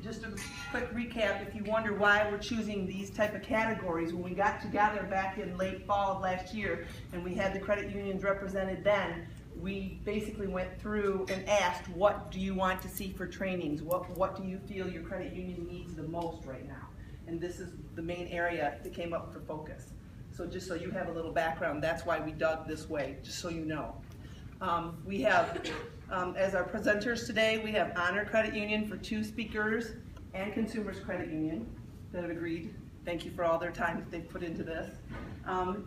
just a quick recap, if you wonder why we're choosing these type of categories, when we got together back in late fall of last year and we had the credit unions represented then, we basically went through and asked, what do you want to see for trainings? What do you feel your credit union needs the most right now? And this is the main area that came up for focus. So just so you have a little background, that's why we dug this way, just so you know. We have, as our presenters today, we have Honor Credit Union for 2 speakers and Consumers Credit Union that have agreed. Thank you for all their time that they've put into this.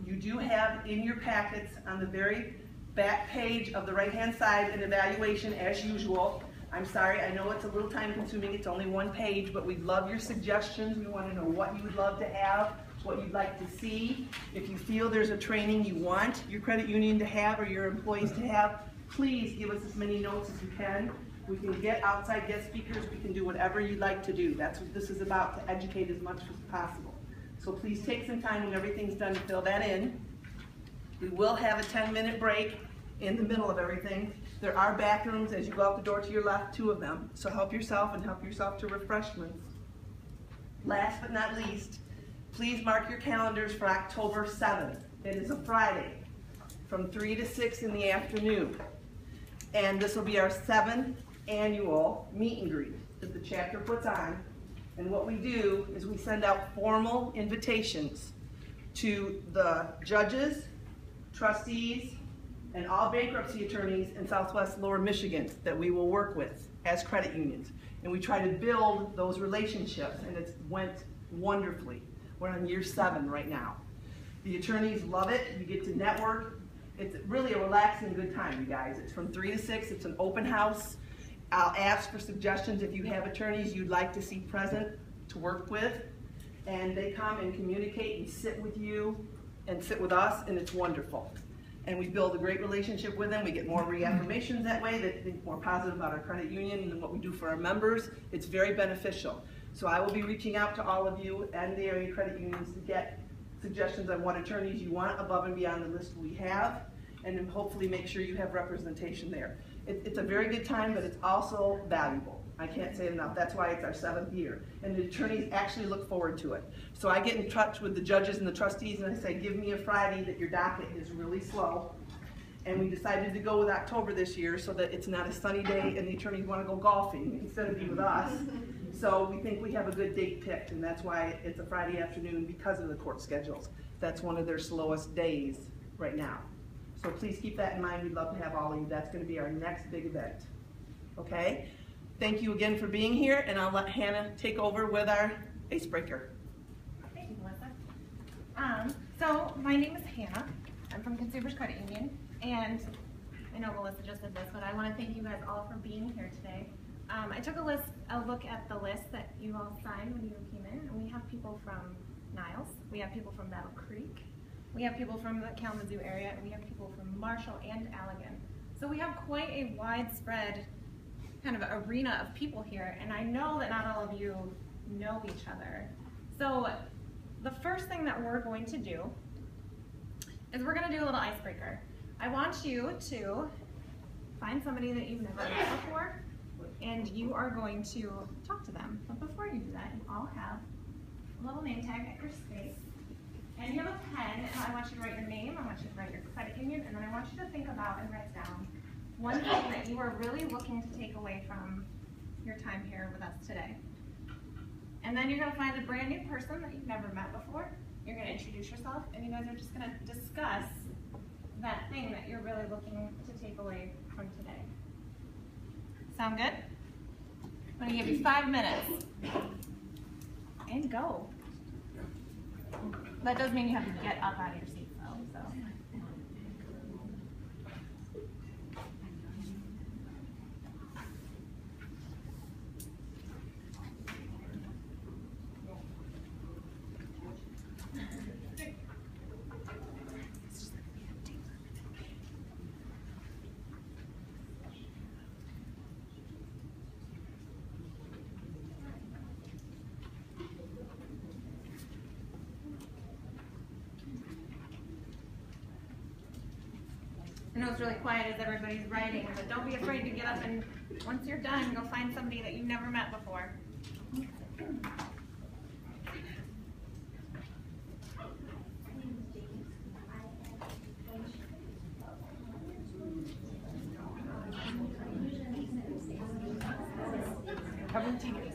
You do have in your packets on the very back page of the right-hand side an evaluation as usual. I'm sorry, I know it's a little time consuming, it's only 1 page, but we'd love your suggestions. We want to know what you would love to have, what you'd like to see. If you feel there's a training you want your credit union to have or your employees to have, please give us as many notes as you can. We can get outside guest speakers, we can do whatever you'd like to do. That's what this is about, to educate as much as possible. So please take some time when everything's done to fill that in. We will have a 10-minute break in the middle of everything. There are bathrooms as you go out the door to your left, 2 of them. So help yourself and help yourself to refreshments. Last but not least, please mark your calendars for October 7th. It is a Friday from 3 to 6 in the afternoon. And this will be our 7th annual meet and greet that the chapter puts on. And what we do is we send out formal invitations to the judges, trustees, and all bankruptcy attorneys in Southwest Lower Michigan that we will work with as credit unions. And we try to build those relationships, and it's went wonderfully. We're on year 7 right now. The attorneys love it. You get to network. It's really a relaxing good time, you guys. It's from 3 to 6. It's an open house. I'll ask for suggestions if you have attorneys you'd like to see present to work with. And they come and communicate and sit with you and sit with us, and it's wonderful. And we build a great relationship with them. We get more reaffirmations that way, that think more positive about our credit union and what we do for our members. It's very beneficial. So I will be reaching out to all of you and the area credit unions to get suggestions on what attorneys you want above and beyond the list we have, and then hopefully make sure you have representation there. It's a very good time, but it's also valuable. I can't say it enough. That's why it's our 7th year. And the attorneys actually look forward to it. So I get in touch with the judges and the trustees and I say, give me a Friday that your docket is really slow. And we decided to go with October this year so that it's not a sunny day and the attorneys want to go golfing instead of be with us. So we think we have a good date picked, and that's why it's a Friday afternoon because of the court schedules. That's one of their slowest days right now. So please keep that in mind. We'd love to have all of you. That's going to be our next big event. Okay? Thank you again for being here, and I'll let Hannah take over with our icebreaker. Thank you, Melissa. So my name is Hannah. I'm from Consumers Credit Union, and I know Melissa just did this, but I want to thank you guys all for being here today. I took a look at the list that you all signed when you came in, and we have people from Niles, we have people from Battle Creek, we have people from the Kalamazoo area, and we have people from Marshall and Allegan. So we have quite a widespread kind of arena of people here, and I know that not all of you know each other. So the first thing that we're going to do is we're going to do a little icebreaker. I want you to find somebody that you've never met before, and you are going to talk to them. But before you do that, you all have a little name tag at your space, and you have a pen, and I want you to write your name, I want you to write your credit union, and then I want you to think about and write down one thing that you are really looking to take away from your time here with us today. And then you're going to find a brand new person that you've never met before. You're going to introduce yourself, and you guys are just going to discuss that thing that you're really looking to take away from today. Sound good? I'm going to give you 5 minutes. And go. That does mean you have to get up out of your seat, though. So. I know it's really quiet as everybody's writing, but don't be afraid to get up and once you're done, go find somebody that you've never met before. Cover the TV.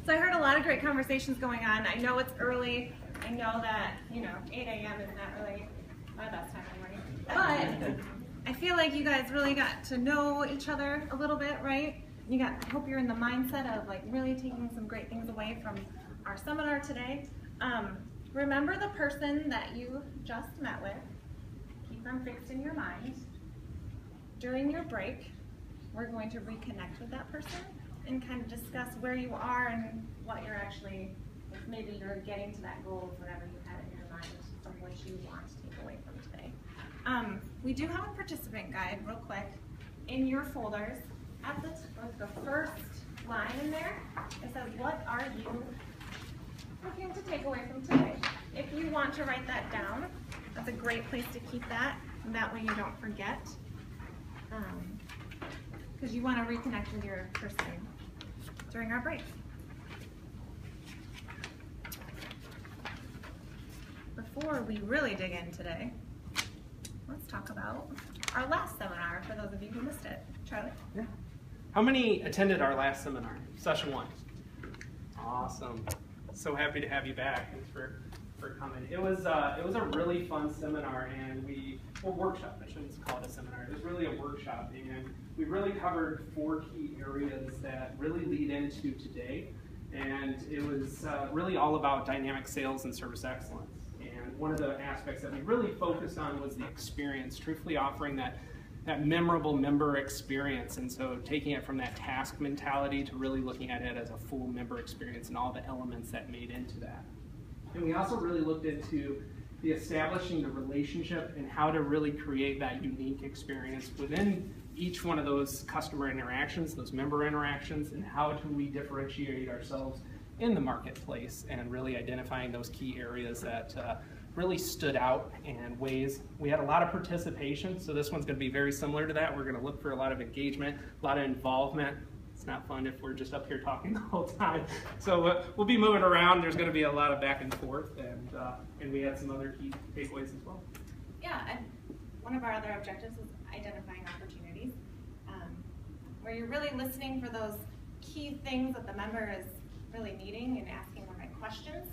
So I heard a lot of great conversations going on. I know it's early. I know that, 8 a.m. is not really my best time in the morning. But I feel like you guys really got to know each other a little bit, right? I hope you're in the mindset of like really taking some great things away from our seminar today. Remember the person that you just met with. Keep them fixed in your mind. During your break, we're going to reconnect with that person and kind of discuss where you are and what you're actually, if maybe you're getting to that goal of whatever you had in your mind of what you want to take away from today. We do have a participant guide real quick in your folders. At the first line in there, it says, what are you looking to take away from today? If you want to write that down, that's a great place to keep that, and that way you don't forget. Because you want to reconnect with your person during our break. Before we really dig in today, let's talk about our last seminar for those of you who missed it. Charlie? Yeah. How many attended our last seminar, session 1? Awesome. So happy to have you back. Thanks for coming. It was a really fun seminar, and workshop. I shouldn't call it a seminar. It was really a workshop, and we really covered 4 key areas that really lead into today. And it was really all about dynamic sales and service excellence. And one of the aspects that we really focused on was the experience, truthfully offering that memorable member experience. And so taking it from that task mentality to really looking at it as a full member experience and all the elements that made into that. And we also really looked into the establishing the relationship and how to really create that unique experience within each one of those customer interactions, those member interactions, and how do we differentiate ourselves in the marketplace, and really identifying those key areas that really stood out and ways. We had a lot of participation, so this one's going to be very similar to that. We're going to look for a lot of engagement, a lot of involvement. It's not fun if we're just up here talking the whole time. So we'll be moving around. There's going to be a lot of back and forth, and we had some other key takeaways as well. Yeah, and one of our other objectives is identifying opportunities, where you're really listening for those key things that the member is really needing and asking the right questions,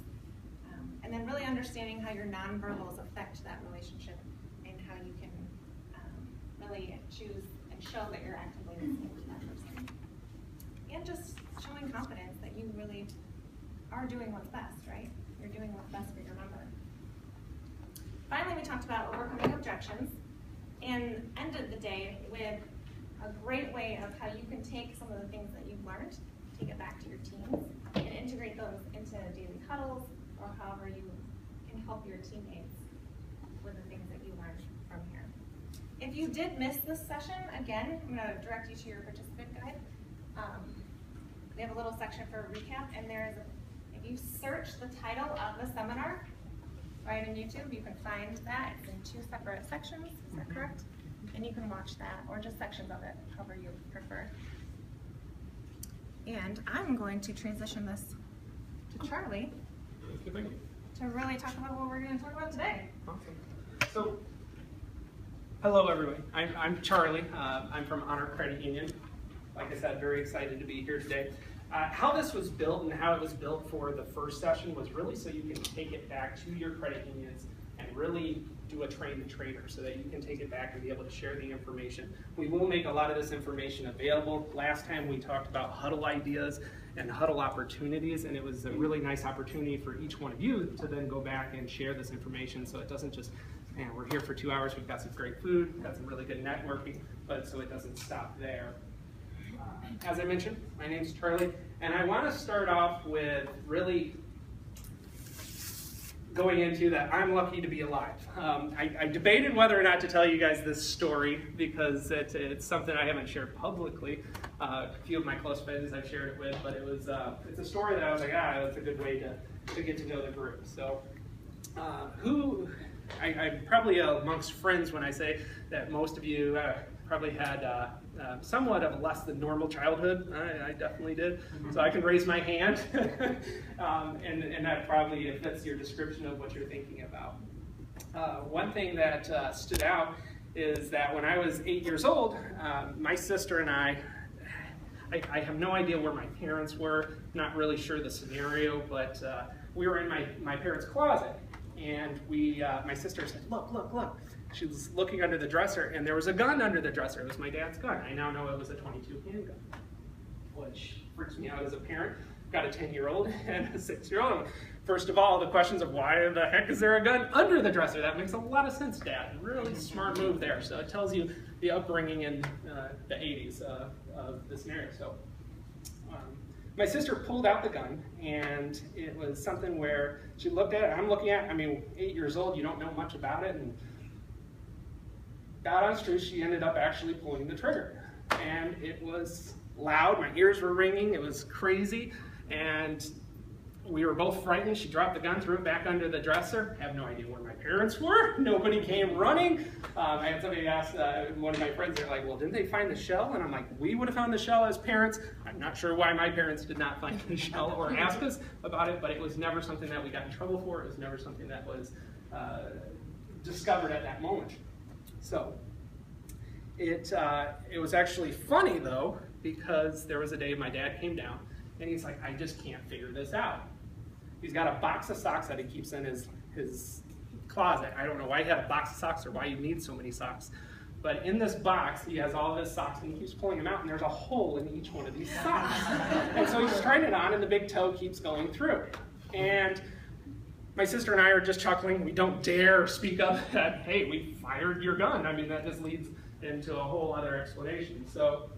and then really understanding how your nonverbals affect that relationship and how you can really choose and show that you're actively listening to that person. And just showing confidence that you really are doing what's best, right? You're doing what's best for your member. Finally, we talked about overcoming objections and ended the day with a great way of how you can take some of the things that you've learned, take it back to your teams, and integrate those into daily huddles, or however you can help your teammates with the things that you learned from here. If you did miss this session, again, I'm going to direct you to your participant guide. We have a little section for a recap, and if you search the title of the seminar right in YouTube, you can find that. It's in 2 separate sections, is that correct? And you can watch that, or just sections of it, however you prefer. And I'm going to transition this to Charlie to really talk about what we're going to talk about today. Awesome. So, hello everyone. I'm Charlie. I'm from Honor Credit Union. Like I said, very excited to be here today. How this was built and how it was built for the first session was really so you can take it back to your credit unions and really do a train the trainer so that you can take it back and be able to share the information. We will make a lot of this information available. Last time we talked about huddle ideas and huddle opportunities, and it was a really nice opportunity for each one of you to then go back and share this information, so it doesn't just, man, we're here for 2 hours, we've got some great food, we've got some really good networking, but so it doesn't stop there. As I mentioned, my name's Charlie, and I want to start off with really going into that I'm lucky to be alive. I debated whether or not to tell you guys this story because it's something I haven't shared publicly. A few of my close friends I've shared it with, but it's a story that I was like, it's a good way to get to know the group. So I'm probably amongst friends when I say that most of you probably had somewhat of a less than normal childhood. I definitely did. So I can raise my hand, and that probably fits your description of what you're thinking about. One thing that stood out is that when I was 8 years old, my sister and I have no idea where my parents were, not really sure the scenario, but we were in my parents' closet, and my sister said, look, she was looking under the dresser, and there was a gun under the dresser. It was my dad's gun. I now know it was a .22 handgun, which freaks me out as a parent. Got a 10-year-old and a 6-year-old. First of all, the questions of why the heck is there a gun under the dresser? That makes a lot of sense, Dad. Really smart move there. So it tells you the upbringing in the 80s of the scenario. So my sister pulled out the gun, and it was something where she looked at it. I'm looking at it. I mean, 8 years old, you don't know much about it. And God honest truth, she ended up actually pulling the trigger. And it was loud. My ears were ringing. It was crazy. And we were both frightened. She dropped the gun, threw it back under the dresser. I have no idea where my parents were. Nobody came running. I had somebody ask one of my friends, they're like, well, didn't they find the shell? And I'm like, we would have found the shell as parents. I'm not sure why my parents did not find the shell or ask us about it, but it was never something that we got in trouble for. It was never something that was discovered at that moment. So it was actually funny, though, because there was a day my dad came down, and he's like, I just can't figure this out. He's got a box of socks that he keeps in his closet. I don't know why he had a box of socks or why you need so many socks. But in this box, he has all of his socks, and he keeps pulling them out, and there's a hole in each one of these socks. And so he's trying it on, and the big toe keeps going through. And my sister and I are just chuckling. We don't dare speak up that, hey, we fired your gun. I mean, that just leads into a whole other explanation. So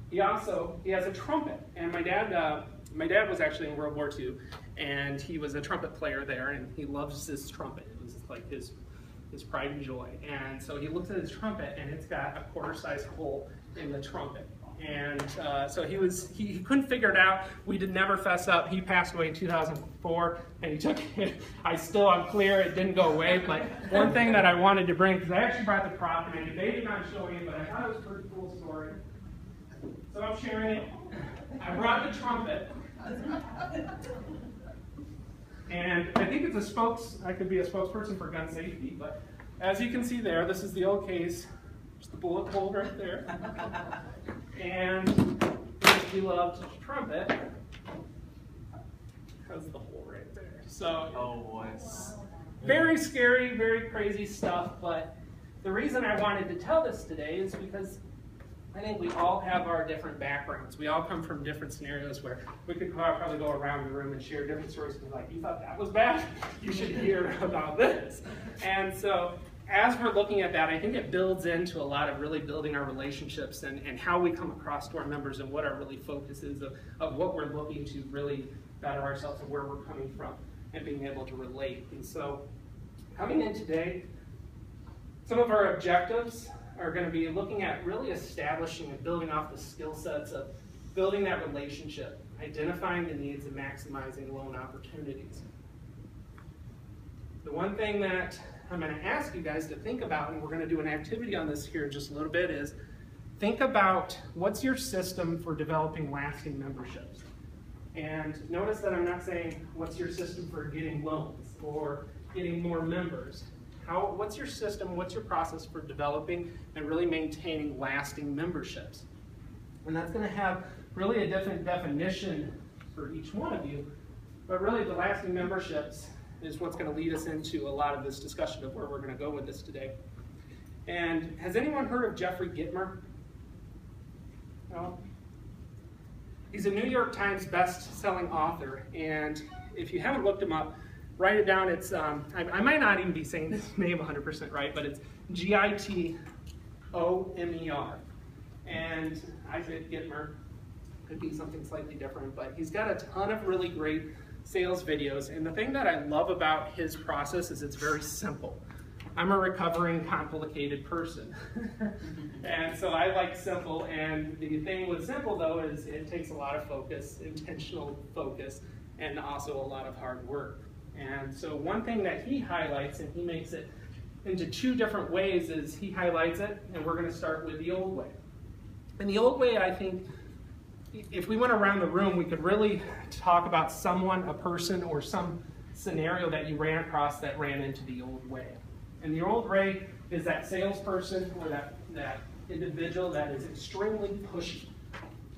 he has a trumpet, and my dad was actually in World War II, and he was a trumpet player there, and he loves his trumpet. It was like his pride and joy. And so he looked at his trumpet, and it's got a quarter-sized hole in the trumpet. And so he couldn't figure it out. We did never fess up. He passed away in 2004, and he took it. I'm clear, it didn't go away. But one thing that I wanted to bring, because I actually brought the prop, and I debated on showing it, but I thought it was a pretty cool story. So I'm sharing it. I brought the trumpet. And I think I could be a spokesperson for gun safety, but as you can see there, this is the old case. Just the bullet hole right there. And this beloved trumpet has the hole right there. So, oh boy. Very scary, very crazy stuff, but the reason I wanted to tell this today is because I think we all have our different backgrounds. We all come from different scenarios where we could probably go around the room and share different stories and be like, you thought that was bad? You should hear about this. And so as we're looking at that, I think it builds into a lot of really building our relationships and how we come across to our members and what our really focus is of what we're looking to really better ourselves and where we're coming from and being able to relate. And so coming in today, some of our objectives are going to be looking at really establishing and building off the skill sets of building that relationship, identifying the needs, and maximizing loan opportunities. The one thing that I'm going to ask you guys to think about, and we're going to do an activity on this here in just a little bit, is think about what's your system for developing lasting memberships. And notice that I'm not saying what's your system for getting loans or getting more members. What's your system, what's your process for developing and really maintaining lasting memberships? And that's going to have really a different definition for each one of you, but really the lasting memberships is what's going to lead us into a lot of this discussion of where we're going to go with this today. And has anyone heard of Jeffrey Gitomer? No? He's a New York Times best-selling author, and if you haven't looked him up, write it down. It's I might not even be saying this name 100% right, but it's Gitomer. And I said Gitomer. Could be something slightly different, but he's got a ton of really great sales videos. And the thing that I love about his process is it's very simple. I'm a recovering, complicated person. And so I like simple. And the thing with simple, though, is it takes a lot of focus, intentional focus, and also a lot of hard work. And so one thing that he highlights, and he makes it into two different ways, is he highlights it, and we're going to start with the old way. And the old way, I think, if we went around the room, we could really talk about someone, a person, or some scenario that you ran across that ran into the old way. And the old way is that salesperson or that individual that is extremely pushy.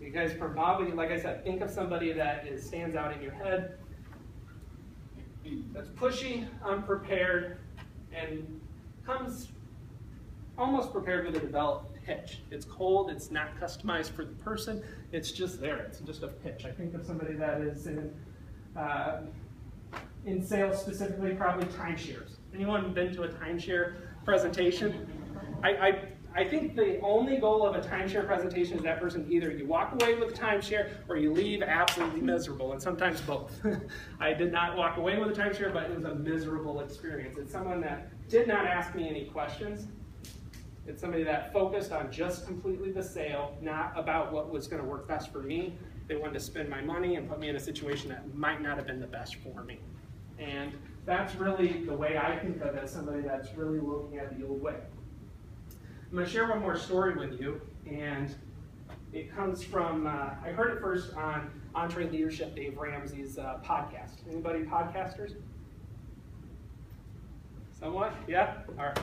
You guys probably, like I said, think of somebody that stands out in your head, that's pushy, unprepared, and comes almost prepared with a developed pitch. It's cold, it's not customized for the person, it's just there, it's just a pitch. I think of somebody that is in sales specifically, probably timeshares. Anyone been to a timeshare presentation? I think the only goal of a timeshare presentation is that person, either you walk away with a timeshare or you leave absolutely miserable, and sometimes both. I did not walk away with a timeshare, but it was a miserable experience. It's someone that did not ask me any questions. It's somebody that focused on just completely the sale, not about what was going to work best for me. They wanted to spend my money and put me in a situation that might not have been the best for me. And that's really the way I think of it, as somebody that's really looking at the old way. I'm going to share one more story with you, and it comes from, I heard it first on EntreLeadership, Dave Ramsey's podcast. Anybody podcasters? Somewhat? Yeah? All right.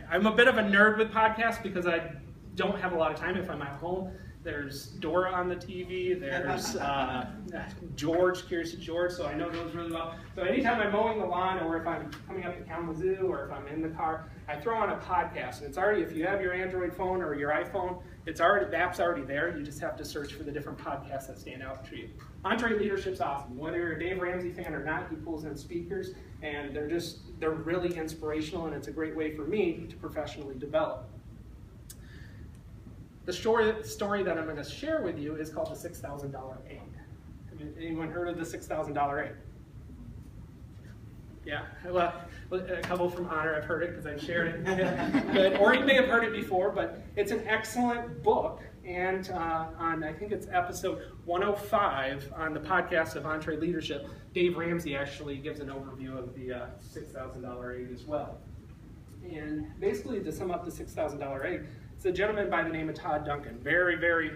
I'm a bit of a nerd with podcasts because I don't have a lot of time if I'm at home. There's Dora on the TV, there's George, Curious George, so I know those really well. So anytime I'm mowing the lawn, or if I'm coming up to Kalamazoo, or if I'm in the car, I throw on a podcast. And it's already, if you have your Android phone or your iPhone, it's already, the app's already there. You just have to search for the different podcasts that stand out to you. EntreLeadership's awesome. Whether you're a Dave Ramsey fan or not, he pulls in speakers, and they're really inspirational, and it's a great way for me to professionally develop. The story that I'm going to share with you is called the $6,000 egg. Anyone heard of the $6,000 egg? Yeah, well, a couple from Honor have heard it because I've shared it. Good. Or you may have heard it before, but it's an excellent book. And on, I think it's episode 105 on the podcast of EntreLeadership, Dave Ramsey actually gives an overview of the $6,000 egg as well. And basically, to sum up the $6,000 egg, it's a gentleman by the name of Todd Duncan. Very, very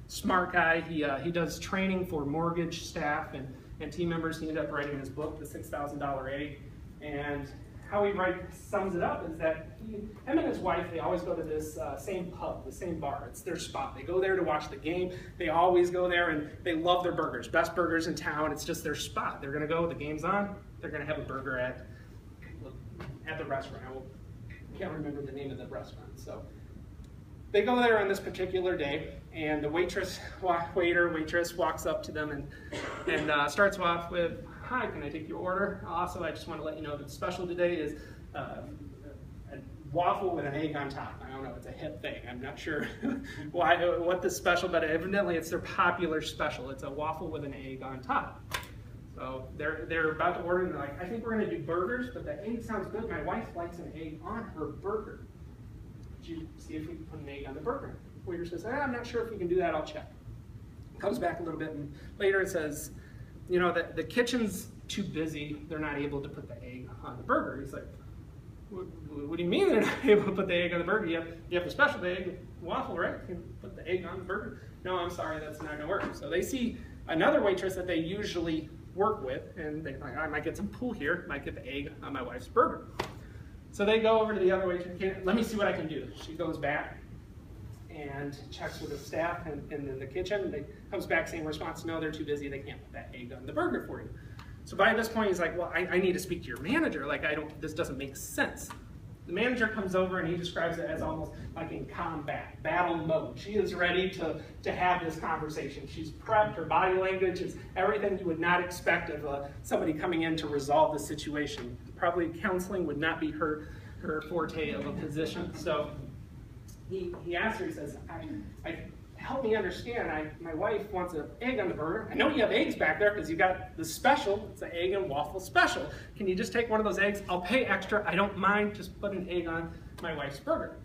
smart guy. He does training for mortgage staff and team members. He ended up writing his book, The $6,000 Egg. And how he sums it up is that him and his wife, they always go to this same pub, the same bar. It's their spot. They go there to watch the game. They always go there, and they love their burgers. Best burgers in town. It's just their spot. They're going to go, the game's on, they're going to have a burger at the restaurant. I can't remember the name of the restaurant. So they go there on this particular day, and the waitress walks up to them and starts off with, "Hi, can I take your order? Also, I just want to let you know that the special today is a waffle with an egg on top." I don't know, it's a hip thing. I'm not sure what the special, but evidently it's their popular special. It's a waffle with an egg on top. So they're about to order, and they're like, "I think we're going to do burgers, but the egg sounds good. My wife likes an egg on her burger. Could you see if we can put an egg on the burger?" The waiter says, "I'm not sure if we can do that. I'll check." Comes back a little bit, and later it says, "You know, the kitchen's too busy. They're not able to put the egg on the burger." He's like, "What do you mean they're not able to put the egg on the burger? You have the special egg waffle, right? You can put the egg on the burger." "No, I'm sorry, that's not going to work." So they see another waitress that they usually work with, and they're like, "I might get some pull here, might get the egg on my wife's burger." So they go over to the other waitress, "Let me see what I can do." She goes back and checks with the staff in the kitchen. They comes back, same response: "No, they're too busy. They can't put that egg on the burger for you." So by this point, he's like, "Well, I need to speak to your manager. Like, this doesn't make sense." The manager comes over and he describes it as almost like in combat, battle mode. She is ready to have this conversation. She's prepped, her body language is everything you would not expect of somebody coming in to resolve the situation. Probably counseling would not be her forte of a position. So he asks her, he says, help me understand, my wife wants an egg on the burger. I know you have eggs back there because you got the special. It's an egg and waffle special. Can you just take one of those eggs? I'll pay extra. I don't mind. Just put an egg on my wife's burger."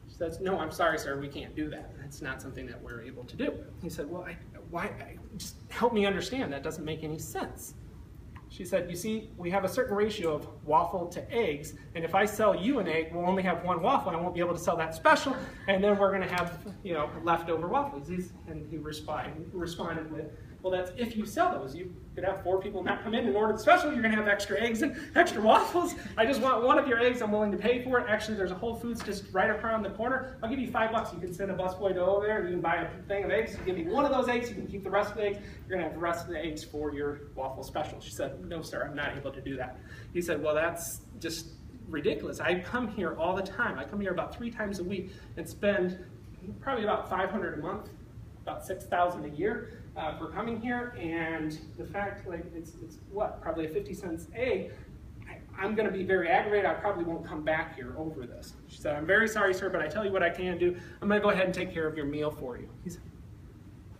She says, "No, I'm sorry, sir. We can't do that. That's not something that we're able to do." He said, "Well, just help me understand. That doesn't make any sense." She said, "You see, we have a certain ratio of waffle to eggs, and if I sell you an egg, we'll only have one waffle, and I won't be able to sell that special, and then we're going to have, leftover waffles." And he responded with, "Well, that's if you sell those. You could have 4 people not come in and order the special. You're going to have extra eggs and extra waffles. I just want one of your eggs. I'm willing to pay for it. Actually, there's a Whole Foods just right around the corner. I'll give you $5. You can send a busboy to over there, and you can buy a thing of eggs. You give me one of those eggs. You can keep the rest of the eggs. You're going to have the rest of the eggs for your waffle special." She said, "No, sir, I'm not able to do that." He said, "Well, that's just ridiculous. I come here all the time. I come here about 3 times a week and spend probably about $500 a month, about $6,000 a year for coming here. And the fact, like, it's what, probably a 50 cents egg. I'm going to be very aggravated. I probably won't come back here over this. She said, I'm very sorry, sir, but I tell you what I can do. I'm going to go ahead and take care of your meal for you.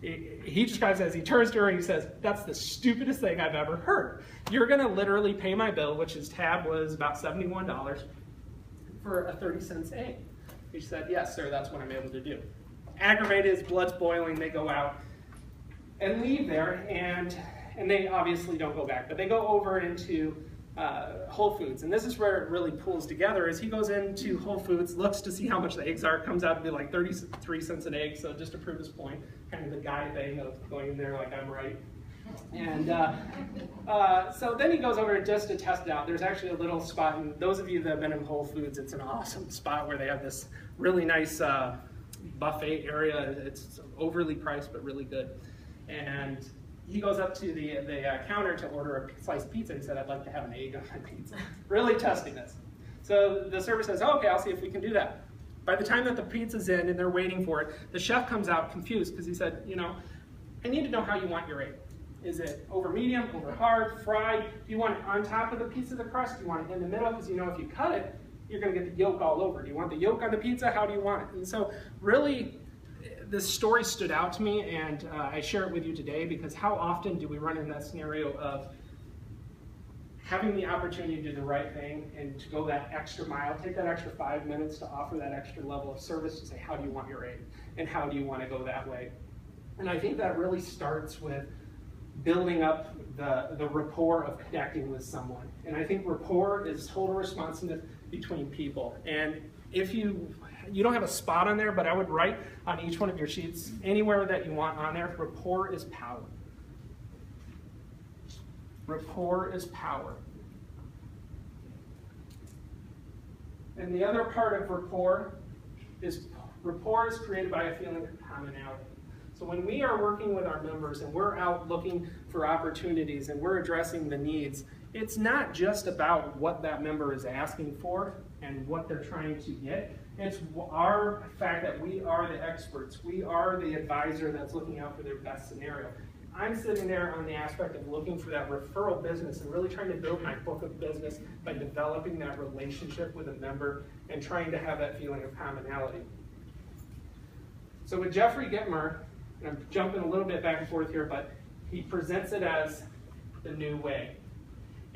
He describes it as he turns to her and he says, that's the stupidest thing I've ever heard. You're going to literally pay my bill, which his tab was about $71, for a 30 cents egg. He said, yes, sir, that's what I'm able to do. Aggravated, his blood's boiling, they go out and leave there, and they obviously don't go back, but they go over into Whole Foods, and this is where it really pulls together. Is he goes into Whole Foods, looks to see how much the eggs are, comes out to be like 33 cents an egg, so just to prove his point, kind of the guy thing of going in there like I'm right. And so then he goes over just to test it out. There's actually a little spot, and those of you that have been in Whole Foods, it's an awesome spot where they have this really nice buffet area. It's overly priced, but really good. And he goes up to the counter to order a sliced pizza. He said, I'd like to have an egg on my pizza. Really testing this. So the server says, oh, okay, I'll see if we can do that. By the time that the pizza's in and they're waiting for it, the chef comes out confused because he said, you know, I need to know how you want your egg. Is it over medium, over hard, fried? Do you want it on top of the piece of the crust? Do you want it in the middle? Because you know if you cut it, you're going to get the yolk all over. Do you want the yolk on the pizza? How do you want it? And so really, this story stood out to me, and I share it with you today because how often do we run in that scenario of having the opportunity to do the right thing and to go that extra mile, take that extra 5 minutes to offer that extra level of service to say, how do you want your egg? And how do you want to go that way? And I think that really starts with building up the rapport of connecting with someone. And I think rapport is total responsiveness between people. And if you don't have a spot on there, but I would write on each one of your sheets, anywhere that you want on there, rapport is power. Rapport is power. And the other part of rapport is created by a feeling of commonality. So when we are working with our members and we're out looking for opportunities and we're addressing the needs, it's not just about what that member is asking for and what they're trying to get. It's our fact that we are the experts. We are the advisor that's looking out for their best scenario. I'm sitting there on the aspect of looking for that referral business and really trying to build my book of business by developing that relationship with a member and trying to have that feeling of commonality. So with Jeffrey Gitmer, and I'm jumping a little bit back and forth here, but he presents it as the new way.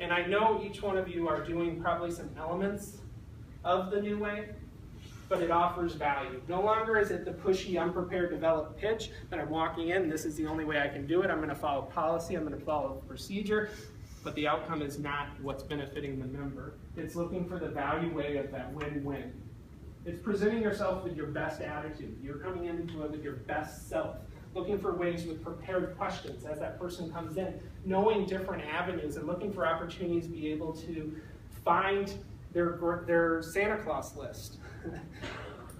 And I know each one of you are doing probably some elements of the new way, but it offers value. No longer is it the pushy, unprepared, developed pitch that I'm walking in, this is the only way I can do it, I'm going to follow policy, I'm going to follow procedure, but the outcome is not what's benefiting the member. It's looking for the value way of that win-win. It's presenting yourself with your best attitude. You're coming into it with your best self, looking for ways with prepared questions as that person comes in, knowing different avenues and looking for opportunities to be able to find their Santa Claus list.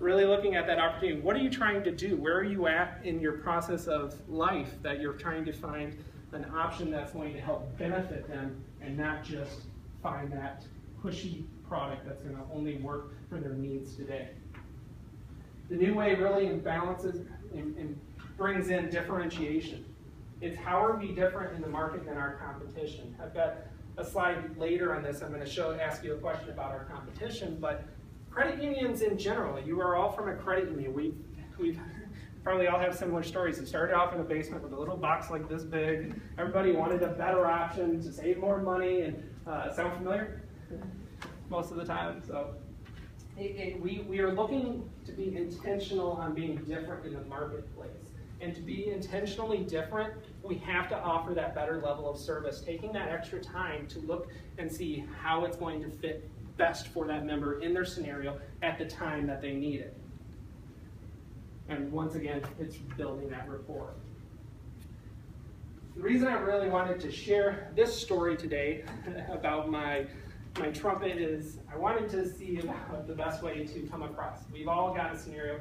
Really looking at that opportunity. What are you trying to do? Where are you at in your process of life that you're trying to find an option that's going to help benefit them and not just find that pushy product that's going to only work for their needs today? The new way really balances and brings in differentiation. It's how are we different in the market than our competition? I've got a slide later on this. I'm going to ask you a question about our competition, but credit unions in general, you are all from a credit union. We've probably all have similar stories. It started off in a basement with a little box like this big. Everybody wanted a better option to save more money, and sound familiar? Most of the time. So we are looking to be intentional on being different in the marketplace. And to be intentionally different, we have to offer that better level of service, taking that extra time to look and see how it's going to fit best for that member in their scenario at the time that they need it. And once again, it's building that rapport. The reason I really wanted to share this story today about my trumpet is I wanted to see about the best way to come across. We've all got a scenario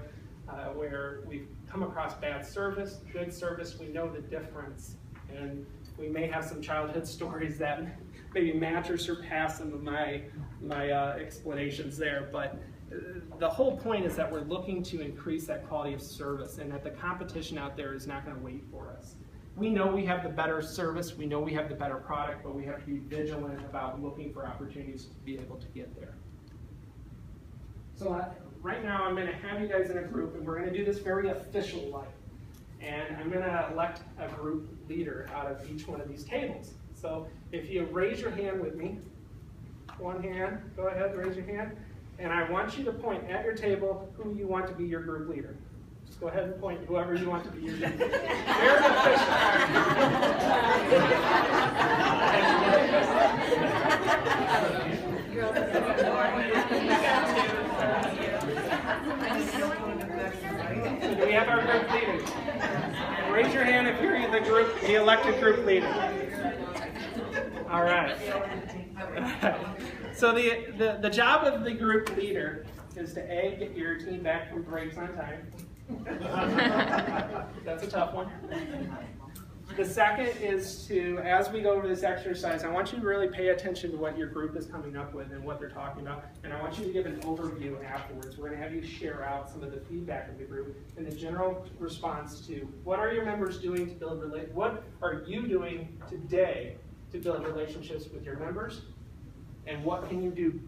where we've come across bad service, good service, we know the difference. And we may have some childhood stories that maybe match or surpass some of my explanations there, but the whole point is that we're looking to increase that quality of service and that the competition out there is not going to wait for us. We know we have the better service, we know we have the better product, but we have to be vigilant about looking for opportunities to be able to get there. So right now I'm going to have you guys in a group, and we're going to do this very official-like. And I'm going to elect a group leader out of each one of these tables. So if you raise your hand with me, one hand, go ahead, raise your hand. And I want you to point at your table who you want to be your group leader. Just go ahead and point whoever you want to be your group leader. Very official. Do we have our group leaders? Raise your hand if you're the elected group leader. All right. So the job of the group leader is to A, get your team back from breaks on time. That's a tough one. The second is to, as we go over this exercise, I want you to really pay attention to what your group is coming up with and what they're talking about. And I want you to give an overview afterwards. We're going to have you share out some of the feedback of the group and the general response to what are your members doing to build what are you doing today to build relationships with your members, and what can you do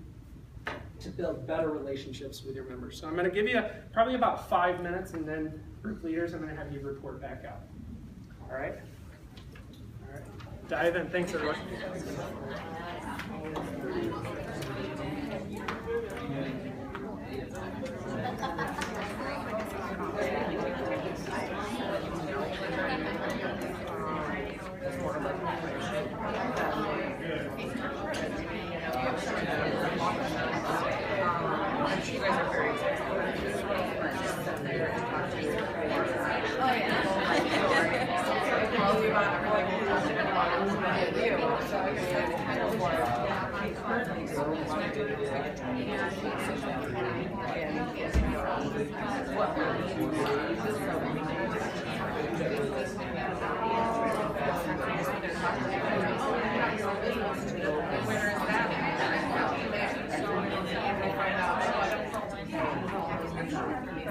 to build better relationships with your members. So I'm going to give you probably about 5 minutes, and then group leaders, I'm going to have you report back out. All right? All right. Dive in. Thanks, everyone. You guys are very excited.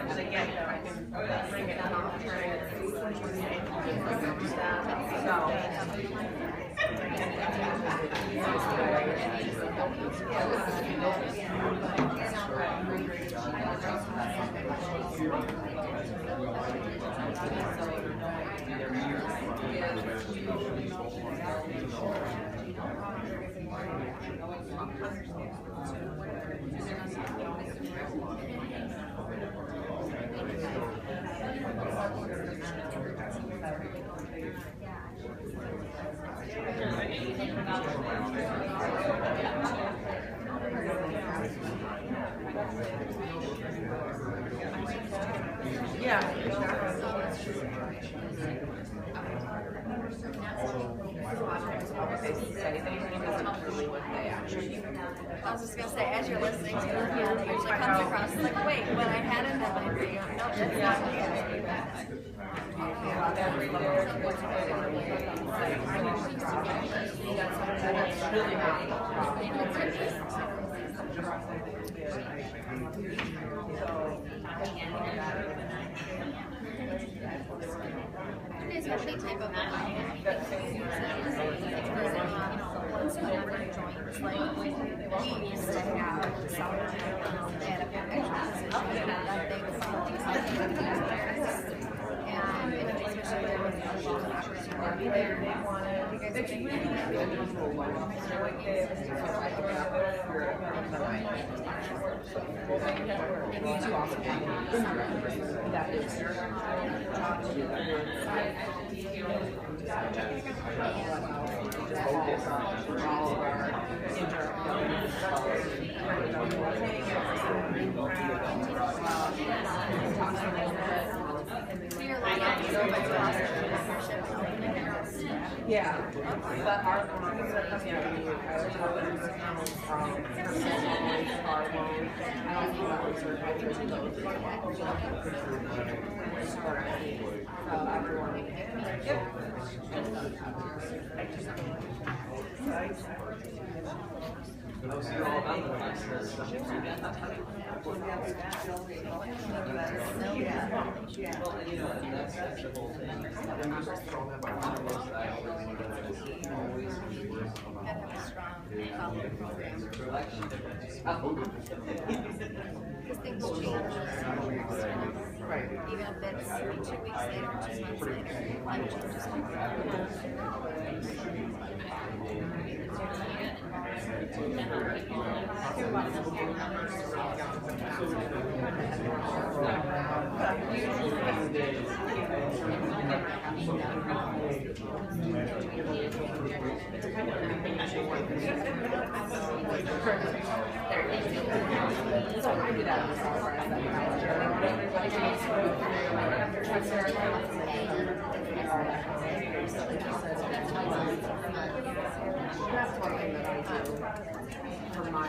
And again, I can bring it up. I was just going to say, as you're listening to them, it usually comes across as like, wait, what I had in that memory, no, that's not There's any type of once you open joints, like we used to have some at a convention position that they would and especially there was a lot of opportunity there. You guys are doing Yeah, but our loans are coming out of I don't know about reserve. I think those everyone. Have a strong follow program. Because things change. Right. Even if it's 2 weeks later, 2 months later, life changes. So I do that with software. That's one thing that I do for my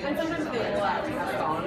and sometimes they will have gone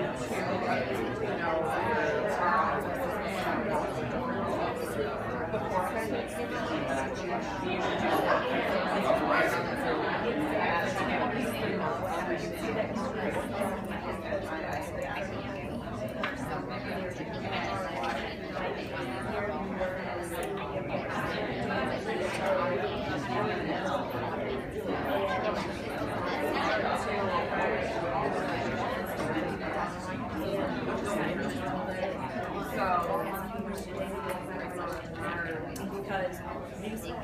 because music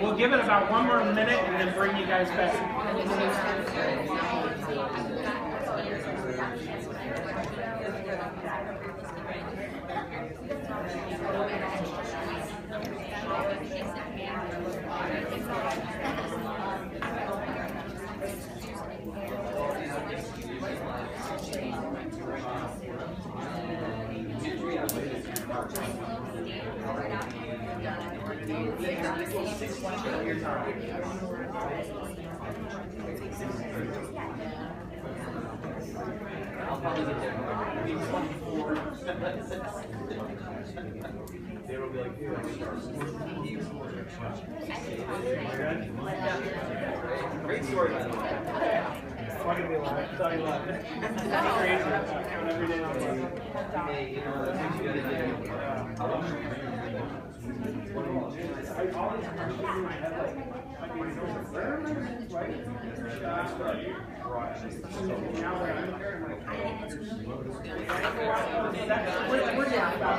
We'll give it about one more minute and then bring you guys back. I'll probably get there. Maybe 24. They will be like, dude, I'm great story, by the way. I'm not gonna be alive. I'll tell you what. That's crazy. I count every day on it. Hey, you know, the things you gotta do. How long? All these questions in my head, like now that I'm here, I'm like, we're down about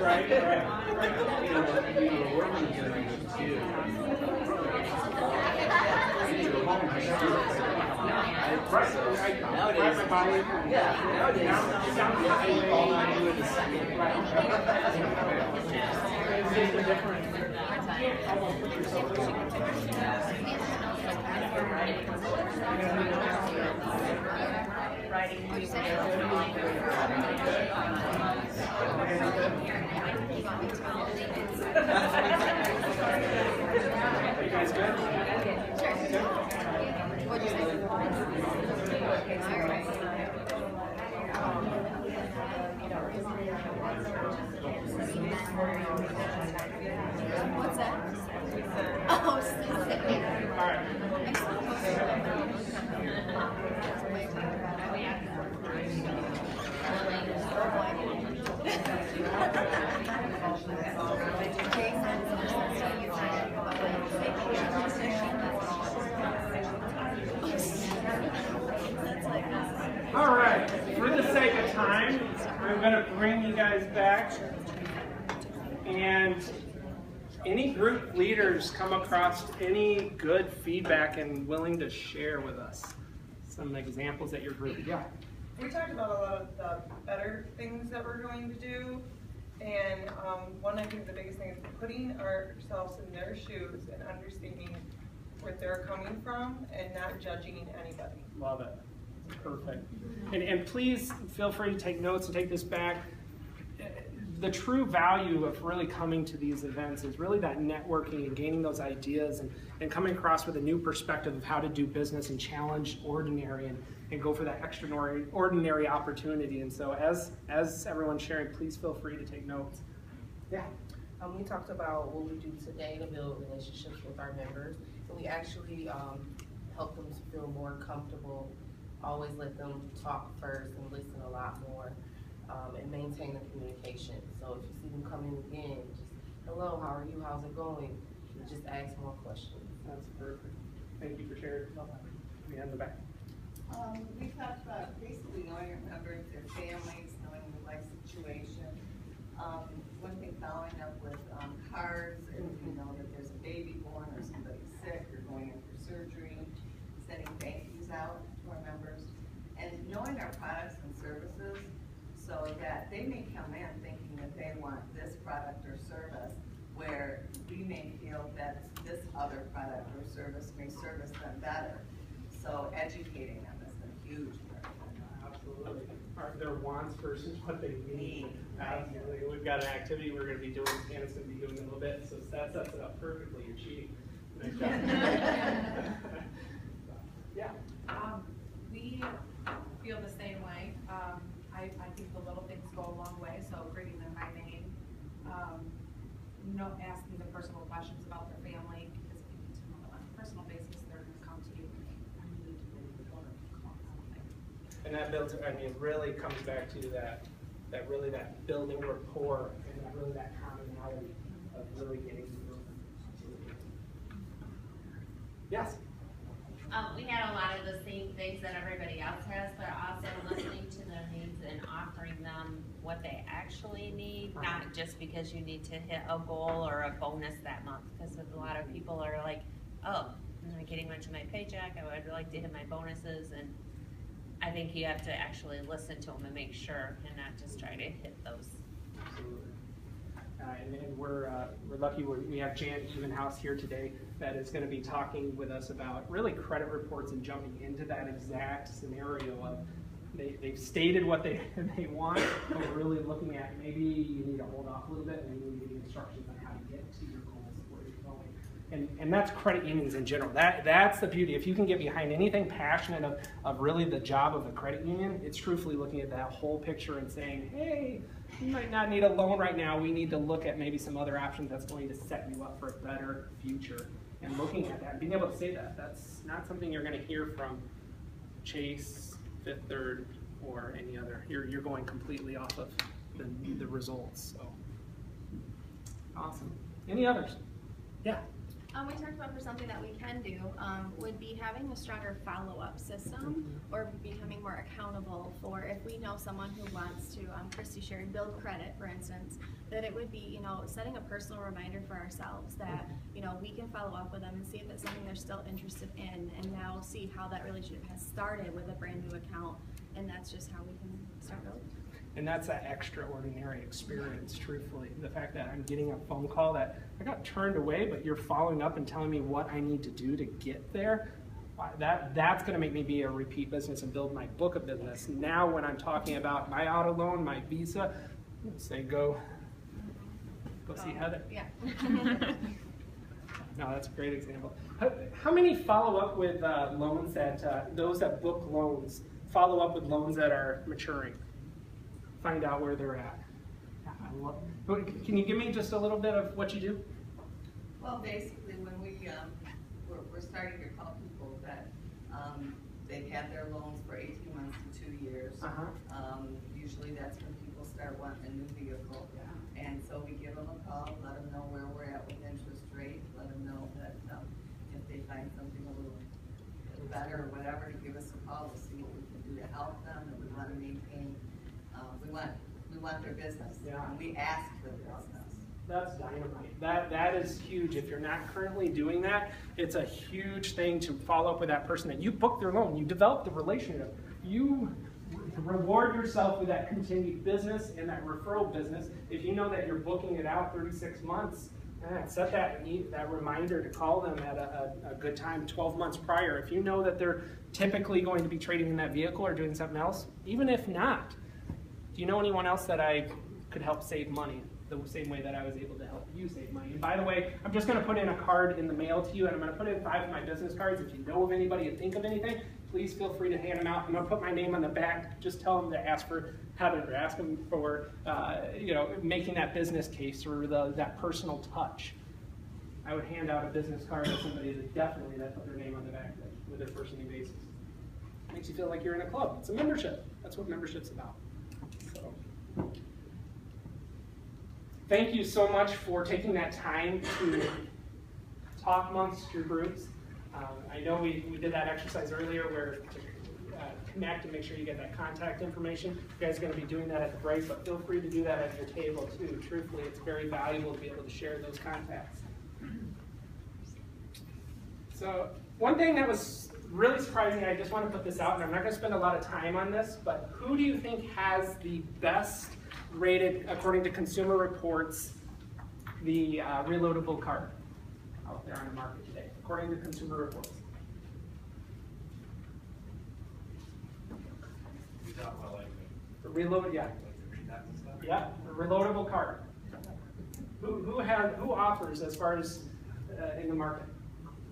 Right. You know, the work is gonna be good too. Nowadays, all I do is the second. What'd you What's that? Oh, specific. All right. All right, for the sake of time, I'm going to bring you guys back. And any group leaders come across any good feedback and willing to share with us some examples at your group? Yeah. We talked about a lot of the better things that we're going to do, and I think the biggest thing is putting ourselves in their shoes and understanding where they're coming from and not judging anybody. Love it. Perfect. And please feel free to take notes and take this back. The true value of really coming to these events is really that networking and gaining those ideas and coming across with a new perspective of how to do business and challenge ordinary and go for that extraordinary opportunity. And so as everyone's sharing, please feel free to take notes. Yeah. We talked about what we do today to build relationships with our members, and we actually help them to feel more comfortable, always let them talk first and listen a lot more. And maintain the communication. So if you see them come in again, just, hello, how are you, how's it going? And just ask more questions. That's perfect. Thank you for sharing. Yeah, in the back. We talked about basically knowing your members, their families, knowing the life situation. One thing, following up with cards, if you know that there's a baby born or somebody's sick or going in for surgery, sending thank yous out to our members, and knowing our products and services, so that they may come in thinking that they want this product or service, where we may feel that this other product or service may service them better. So educating them has been huge. Absolutely. Are their wants versus what they need? Absolutely. We've got an activity we're going to be doing, Hannah's going to be doing in a little bit, so that sets it up perfectly. You're cheating. Nice job. Yeah. We feel the same way. I think the little things go a long way, so greeting them by name, asking them personal questions about their family, because we need to know on a personal basis, they're going to come to you and need to build something. And that builds, I mean, it really comes back to that building rapport and that commonality of really getting through. Yes? We had a lot of the same things that everybody else has, but also listening to their needs and offering them what they actually need, not just because you need to hit a goal or a bonus that month. Because a lot of people are like, oh, I'm not getting much of my paycheck, I would like to hit my bonuses. And I think you have to actually listen to them and make sure and not just try to hit those. Absolutely. And we're lucky we have Jan Evenhouse here today that is going to be talking with us about really credit reports and jumping into that exact scenario of they've stated what they want, but we're really looking at maybe you need to hold off a little bit and you need to give instructions on how to get to your goals of where you're going. And that's credit unions in general. That's the beauty. If you can get behind anything passionate of really the job of a credit union, it's truthfully looking at that whole picture and saying, hey, you might not need a loan right now. We need to look at maybe some other options that's going to set you up for a better future. And looking at that, being able to say that, that's not something you're going to hear from Chase, Fifth Third, or any other. You're going completely off of the results. So awesome. Any others? Yeah. We talked about for something that we can do would be having a stronger follow-up system or becoming more accountable for if we know someone who wants to, Christy shared, build credit, for instance, that it would be, setting a personal reminder for ourselves that, we can follow up with them and see if it's something they're still interested in and now see how that relationship has started with a brand new account, and that's just how we can start building. And that's that extraordinary experience, truthfully. The fact that I'm getting a phone call that I got turned away, but you're following up and telling me what I need to do to get there, that's going to make me be a repeat business and build my book of business. Now when I'm talking about my auto loan, my Visa, say go see Heather. Yeah. No, that's a great example. How many follow up with loans that, those that book loans, follow up with loans that are maturing? Find out where they're at. Can you give me just a little bit of what you do? Well, basically, when we're starting to call people that they've had their loans for 18 months to 2 years. Usually that's when people start wanting a new vehicle. And so we give them a call, let them know where we're at with interest rate, let them know that if they find something a little better or whatever, to give us a call to see what we can do to help them, and we want to maintain, we want their business. Yeah. And we ask for their business. That's dynamite. That is huge. If you're not currently doing that, it's a huge thing to follow up with that person that you booked their loan, you developed the relationship, you reward yourself with that continued business and that referral business. If you know that you're booking it out 36 months, set that reminder to call them at a good time 12 months prior. If you know that they're typically going to be trading in that vehicle or doing something else, even if not, do you know anyone else that I could help save money the same way that I was able to help you save money? And by the way, I'm just going to put in a card in the mail to you, and I'm going to put in 5 of my business cards. If you know of anybody and think of anything, please feel free to hand them out. I'm going to put my name on the back. Just tell them to ask for Heather, or ask them for making that business case or that personal touch. I would hand out a business card to somebody that put their name on the back with their first name basis. Makes you feel like you're in a club. It's a membership. That's what membership's about. So, thank you so much for taking that time to talk amongst your groups. I know we did that exercise earlier where to connect and make sure you get that contact information. You guys are going to be doing that at the break, but feel free to do that at your table too. Truthfully, it's very valuable to be able to share those contacts. So one thing that was really surprising, I just want to put this out, and I'm not going to spend a lot of time on this, but who do you think has the best rated, according to Consumer Reports, the reloadable card out there on the market today, according to Consumer Reports? Reload, yeah. Yeah, a reloadable card. Who offers, as far as in the market,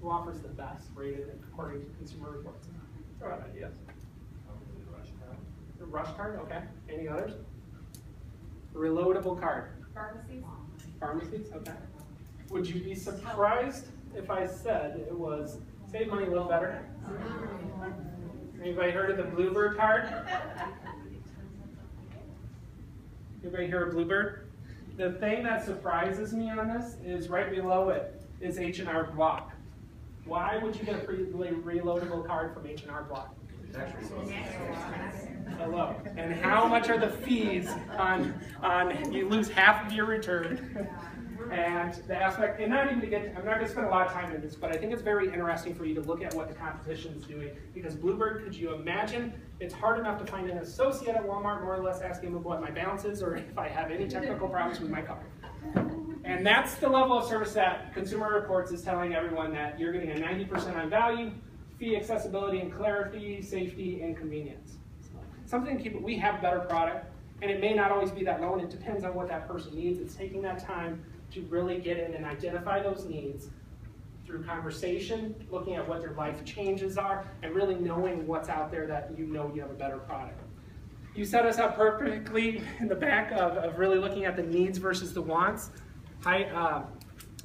who offers the best rated according to Consumer Reports? Throw out ideas. The Rush Card, okay. Any others? Reloadable card. Pharmacies. Pharmacies, okay. Would you be surprised if I said it was Save Money, Live Better? Anybody heard of the Bluebird card? Anybody hear of Bluebird? The thing that surprises me on this is right below it is H&R Block. Why would you get a free reloadable card from H&R Block? Hello. And how much are the fees on you lose half of your return? And the aspect, and not even to get, I'm not going to spend a lot of time in this, but I think it's very interesting for you to look at what the competition is doing. Because Bluebird, could you imagine, it's hard enough to find an associate at Walmart more or less asking me what my balance is or if I have any technical problems with my car. And that's the level of service that Consumer Reports is telling everyone, that you're getting a 90% on value, fee, accessibility, and clarity, safety, and convenience. So, something to keep it. We have a better product, and it may not always be that low, and it depends on what that person needs. It's taking that time to really get in and identify those needs through conversation, looking at what their life changes are, and really knowing what's out there that you know you have a better product. You set us up perfectly in the back of really looking at the needs versus the wants. Hi,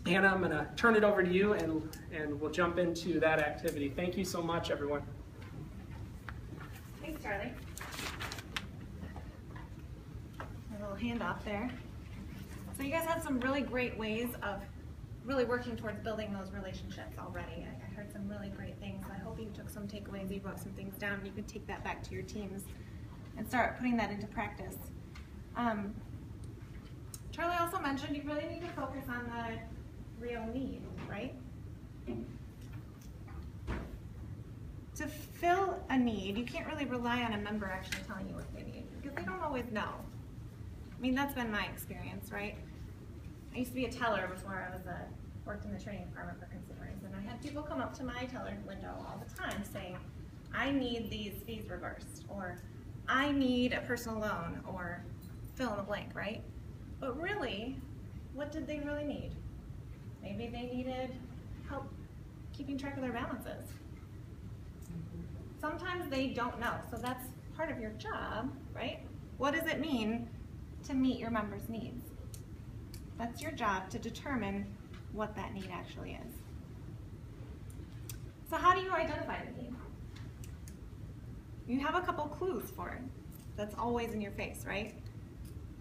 Hannah, I'm going to turn it over to you, and we'll jump into that activity. Thank you so much, everyone. Thanks, Charlie. A little handoff there. So you guys had some really great ways of really working towards building those relationships already. I heard some really great things. I hope you took some takeaways, you wrote some things down, and you can take that back to your teams and start putting that into practice. Charlie also mentioned you really need to focus on the real need, right? To fill a need, you can't really rely on a member actually telling you what they need, because they don't always know. I mean, that's been my experience, right? I used to be a teller before I was worked in the training department for consumers, and I had people come up to my teller window all the time saying, I need these fees reversed, or I need a personal loan, or fill in the blank, right? But really, what did they really need? Maybe they needed help keeping track of their balances. Sometimes they don't know, so that's part of your job, right? What does it mean to meet your members' needs? That's your job to determine what that need actually is. So how do you identify the need? You have a couple clues for it. That's always in your face, right?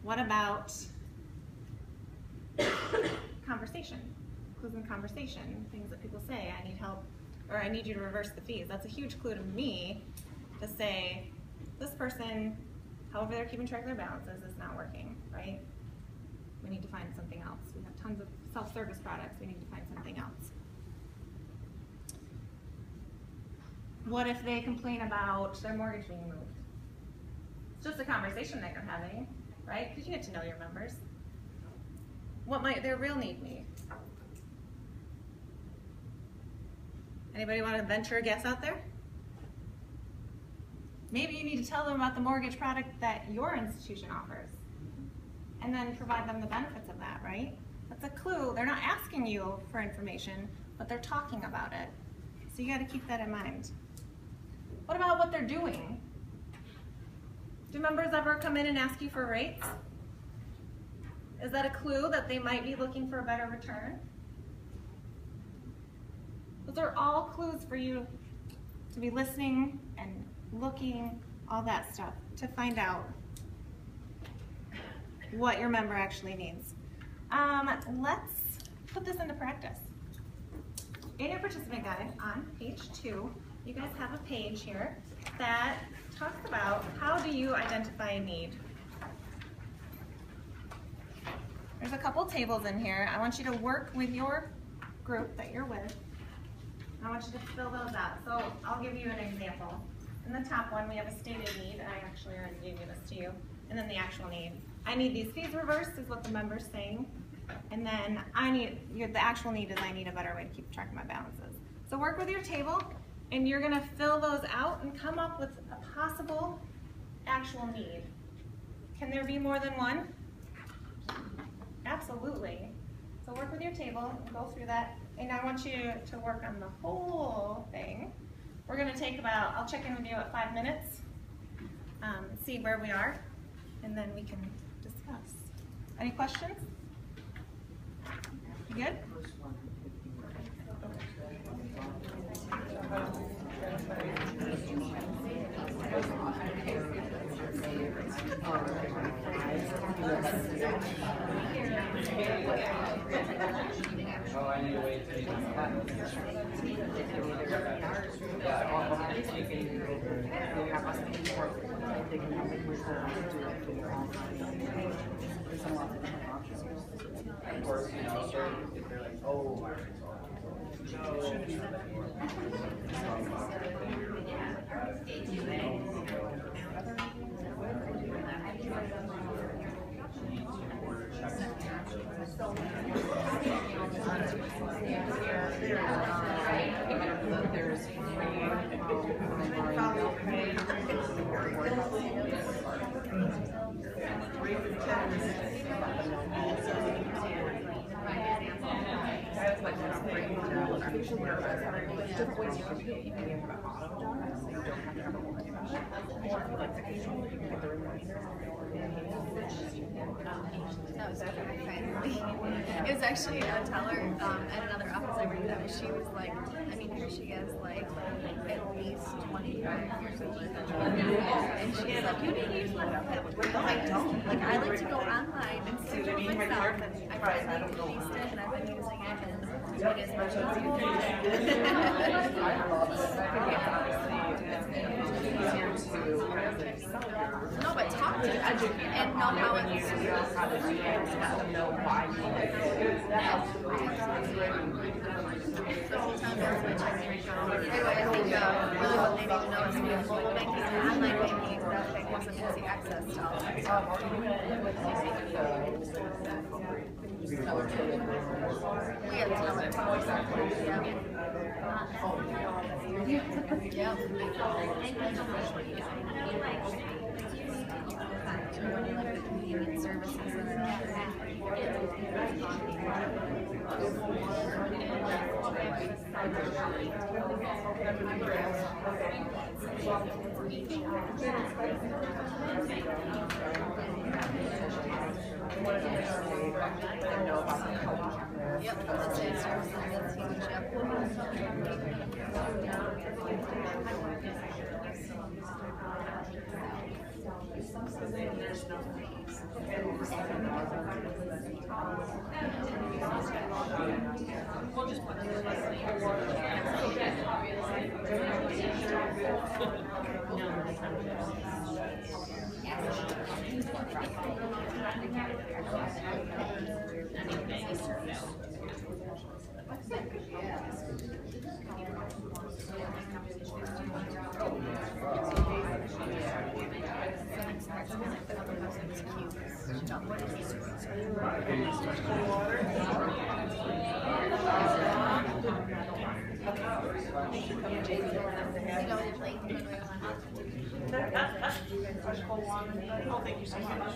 What about conversation? Clues in conversation, things that people say, I need help, or I need you to reverse the fees. That's a huge clue to me to say, this person, however they're keeping track of their balances, is not working, right? We need to find something else. We have tons of self-service products. We need to find something else. What if they complain about their mortgage being moved? It's just a conversation that you're having, right? Because you get to know your members. What might their real need be? Anybody want to venture a guess out there? Maybe you need to tell them about the mortgage product that your institution offers and then provide them the benefits of that, right? That's a clue. They're not asking you for information, but they're talking about it. So you got to keep that in mind. What about what they're doing? Do members ever come in and ask you for rates? Is that a clue that they might be looking for a better return? Those are all clues for you to be listening and looking, all that stuff, to find out what your member actually needs. Let's put this into practice. In your participant guide on page 2, you guys have a page here that talks about how do you identify a need. There's a couple tables in here. I want you to work with your group that you're with. I want you to fill those out. So I'll give you an example. In the top one, we have a stated need. I actually already gave you this to you. And then the actual need. I need these fees reversed is what the member's saying. And then the actual need is I need a better way to keep track of my balances. So work with your table, and you're gonna fill those out and come up with a possible actual need. Can there be more than one? Absolutely. So work with your table and go through that. And I want you to work on the whole thing. We're gonna take about, I'll check in with you at 5 minutes, see where we are, and then we can discuss. Any questions? You good? Oh, I need to wait till you of course, you know, if they're like, oh, That was very kindly. It was actually a teller at another office I worked at. She was like, I mean, here she is, like at least 25 years old. And she's like, you need to use my tablet. No, I don't. Like, I like to go online and see it myself. And I finally released it, and I've been using it, and it is much no, but talk to them and know how it's I think really what they need to know is mobile banking and online banking that wasn't easy access to all that stuff. We have tellers. Convenience services Yep, that's it. That's huge. Oh, thank you so much.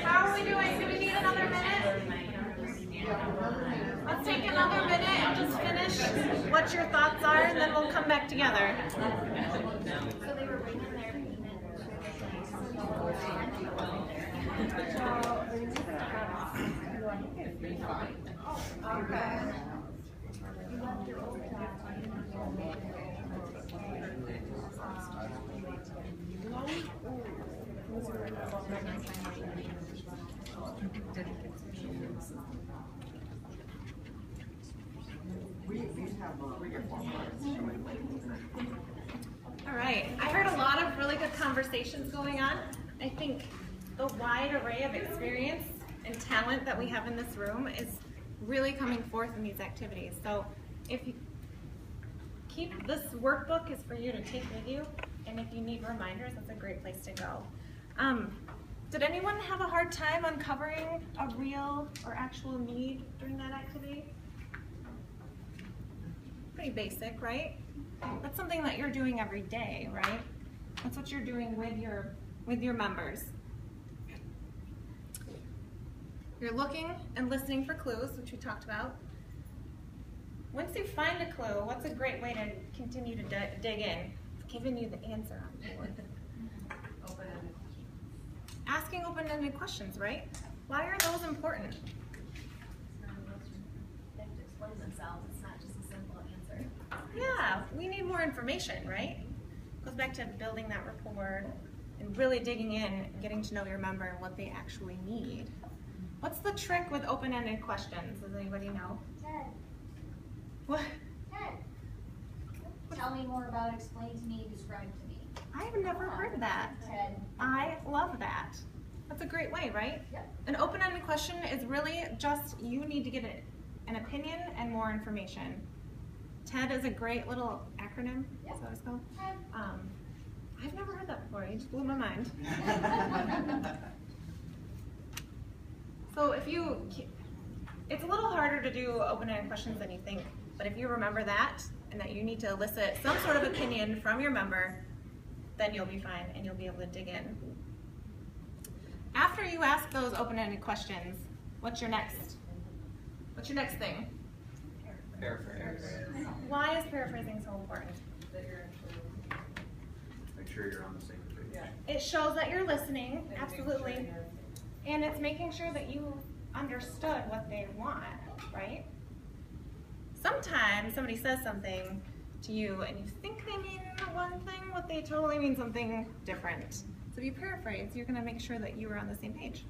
How are we doing? Do we need another minute? Let's take another minute and just finish what your thoughts are, and then we'll come back together. So they were bringing their All right, I heard a lot of really good conversations going on. I think the wide array of experience and talent that we have in this room is really coming forth in these activities. So if you keep this workbook is for you to take with you, and if you need reminders, that's a great place to go. Did anyone have a hard time uncovering a real or actual need during that activity? Pretty basic, right? That's something that you're doing every day, right? That's what you're doing with your members. You're looking and listening for clues, which we talked about. Once you find a clue, what's a great way to continue to dig in? Giving you the answer on the board. Open-ended questions. Asking open-ended questions, right? Why are those important? They have to explain themselves. It's not just a simple answer. Yeah, we need more information, right? goes back to building that rapport and really digging in, getting to know your member and what they actually need. What's the trick with open-ended questions? Does anybody know? Ted. What? Ted. Tell me more about, explain to me, describe to me. I've never heard that. Ted. I love that. That's a great way, right? Yep. An open-ended question is really just you need to get an opinion and more information. TED is a great little acronym. Yep. Is that what it's called? TED. I've never heard that before. You just blew my mind. So it's a little harder to do open-ended questions than you think, but if you remember that and that you need to elicit some sort of opinion from your member, then you'll be fine and you'll be able to dig in. After you ask those open-ended questions, what's your next thing? Paraphrase. Why is paraphrasing so important? Make sure you're on the same page. It shows that you're listening, absolutely. And it's making sure that you understood what they want, right? Sometimes somebody says something to you and you think they mean one thing, but they totally mean something different. So if you paraphrase, you're gonna make sure that you are on the same page.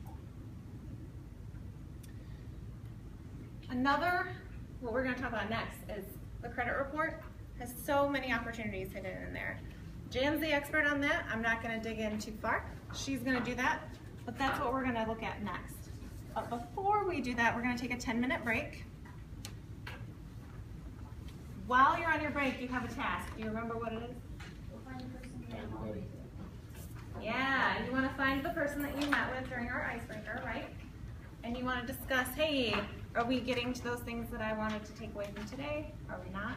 What we're gonna talk about next is the credit report has so many opportunities hidden in there. Jan's the expert on that. I'm not gonna dig in too far. She's gonna do that, but that's what we're gonna look at next. But before we do that, we're gonna take a 10-minute break. While you're on your break, you have a task. Do you remember what it is? Yeah, you wanna find the person that you met with during our icebreaker, right? And you wanna discuss, hey, are we getting to those things that I wanted to take away from today? Are we not?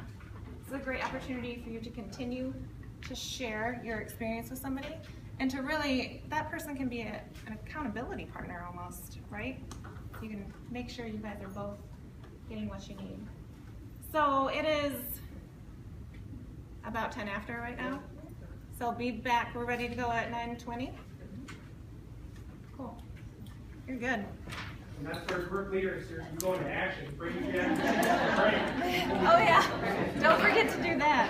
This is a great opportunity for you to continue to share your experience with somebody and to really, that person can be an accountability partner almost, right? You can make sure you guys are both getting what you need. So it is about 10 after right now. So I'll be back, we're ready to go at 9:20. Cool, you're good. And that's where group leaders are going to action. Bring it in. Oh yeah, don't forget to do that.